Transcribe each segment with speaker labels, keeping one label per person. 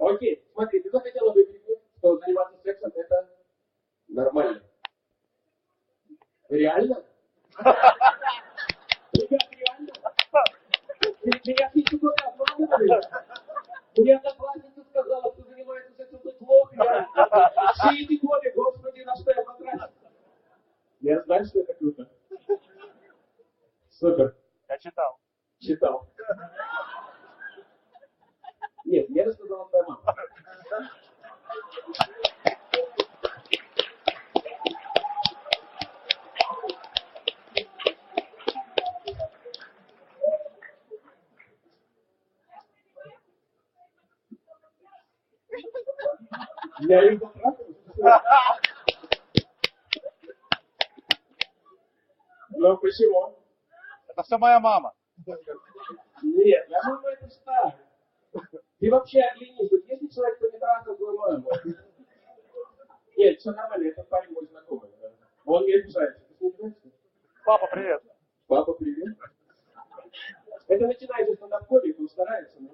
Speaker 1: Окей, смотри, ты захотела выкрикнуть, что заниматься сексом это нормально. Реально? Ребят, реально? Меня все чего-то обманывали? Мне одноклассница сказала, что занимается сексом, это плохо. Все эти годы, господи, на что я потратил? Я знаю, что это круто. Супер.
Speaker 2: Я читал.
Speaker 1: Читал. Нет, мне рассказала твоя мама. Я ее затрахал. Ну почему?
Speaker 2: Это все моя мама.
Speaker 1: Нет, для мамы это старый. Ты вообще оглянись, вот если человек, кто не трахал твою маму. Нет, все нормально, этот парень мой знакомый. Да. Он мне обижается. Ты с ним знаешь?
Speaker 2: Папа, привет.
Speaker 1: Папа, привет. Это начинается стендап-комик, он старается. Но...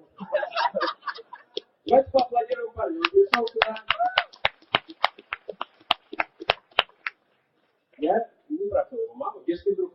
Speaker 1: Давайте поаплодируем парню. Он пришел сюда. Я не трахал его маму, если вдруг